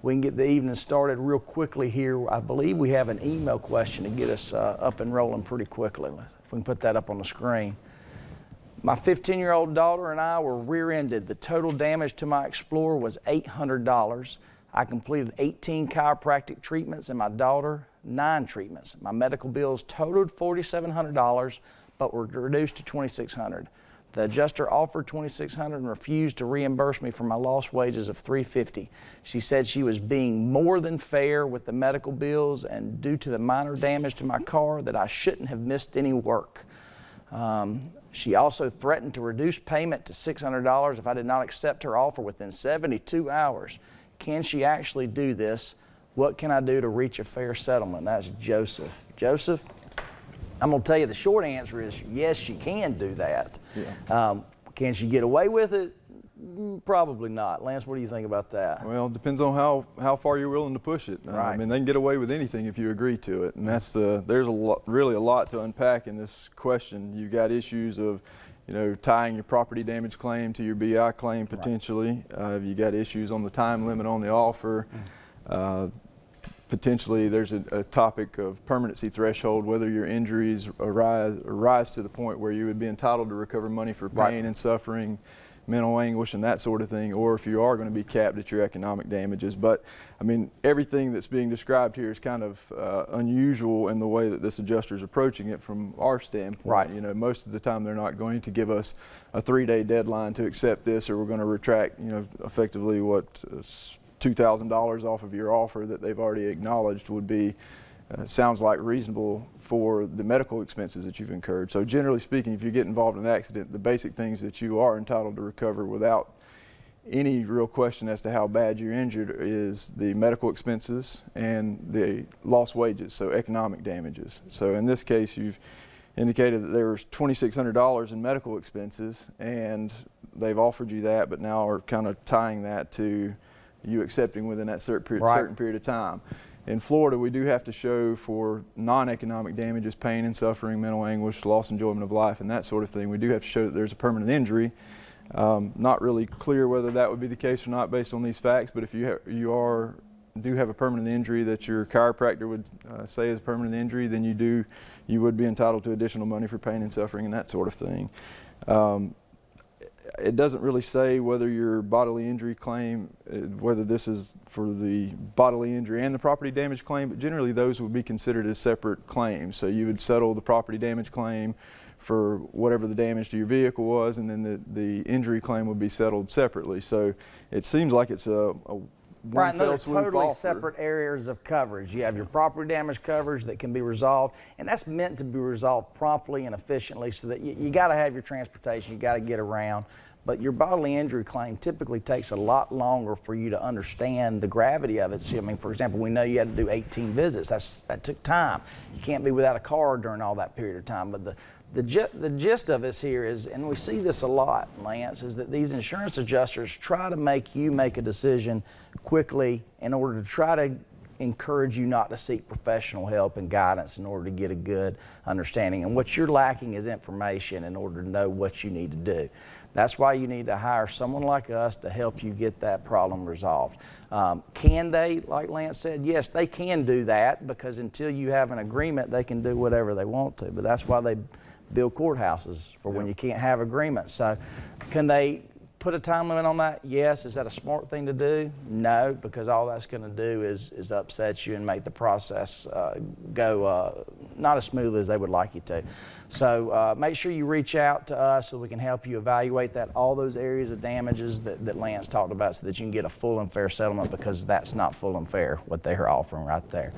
we can get the evening started real quickly here. I believe we have an email question to get us up and rolling pretty quickly. If we can put that up on the screen. My 15-year-old daughter and I were rear-ended. The total damage to my Explorer was $800. I completed 18 chiropractic treatments and my daughter 9 treatments. My medical bills totaled $4,700 but were reduced to $2,600. The adjuster offered $2,600 and refused to reimburse me for my lost wages of $350. She said she was being more than fair with the medical bills, and due to the minor damage to my car that I shouldn't have missed any work. She also threatened to reduce payment to $600 if I did not accept her offer within 72 hours. Can she actually do this? What can I do to reach a fair settlement? That's Joseph. Joseph, I'm going to tell you the short answer is yes, she can do that. Yeah. Can she get away with it? Probably not. Lance, what do you think about that? Well, it depends on how far you're willing to push it. Right. I mean, they can get away with anything if you agree to it, and that's there's really a lot to unpack in this question. You've got issues of, tying your property damage claim to your BI claim potentially. Right. You got issues on the time limit on the offer. Potentially, there's a topic of permanency threshold, whether your injuries arise to the point where you would be entitled to recover money for pain and suffering, mental anguish, and that sort of thing, or if you are going to be capped at your economic damages. But I mean, everything that's being described here is kind of unusual in the way that this adjuster is approaching it from our standpoint. Right. Most of the time they're not going to give us a 3-day deadline to accept this, or we're going to retract, effectively what $2,000 off of your offer that they've already acknowledged would be sounds like reasonable for the medical expenses that you've incurred. So generally speaking, if you get involved in an accident, the basic things that you are entitled to recover without any real question as to how bad you're injured is the medical expenses and the lost wages, so economic damages. So in this case, you've indicated that there was $2,600 in medical expenses, and they've offered you that, but now are kind of tying that to you accepting within that certain period of time. In Florida, we do have to show for non-economic damages, pain and suffering, mental anguish, loss of enjoyment of life, and that sort of thing. We do have to show that there's a permanent injury. Not really clear whether that would be the case or not based on these facts, but if you do have a permanent injury that your chiropractor would say is a permanent injury, then you would be entitled to additional money for pain and suffering and that sort of thing. It doesn't really say whether your bodily injury claim, whether this is for the bodily injury and the property damage claim, but generally those would be considered as separate claims. So you would settle the property damage claim for whatever the damage to your vehicle was, and then the injury claim would be settled separately. So it seems like it's a Right, and those are totally offer. separate areas of coverage. You have your property damage coverage that can be resolved, and that's meant to be resolved promptly and efficiently, so that you got to have your transportation, you got to get around. But your bodily injury claim typically takes a lot longer for you to understand the gravity of it. So, I mean, for example, we know you had to do 18 visits. That took time. You can't be without a car during all that period of time. But the gist of this here is, and we see this a lot, Lance, is that these insurance adjusters try to make you make a decision quickly in order to try to encourage you not to seek professional help and guidance in order to get a good understanding. And what you're lacking is information in order to know what you need to do. That's why you need to hire someone like us to help you get that problem resolved. Can they, like Lance said? Yes, they can do that, because until you have an agreement, they can do whatever they want to. But that's why they build courthouses, for when you can't have agreements. So can they put a time limit on that? Yes. Is that a smart thing to do? No, because all that's going to do is upset you and make the process go not as smoothly as they would like you to. So make sure you reach out to us so we can help you evaluate all those areas of damages that Lance talked about, so that you can get a full and fair settlement, because that's not full and fair what they're offering right there.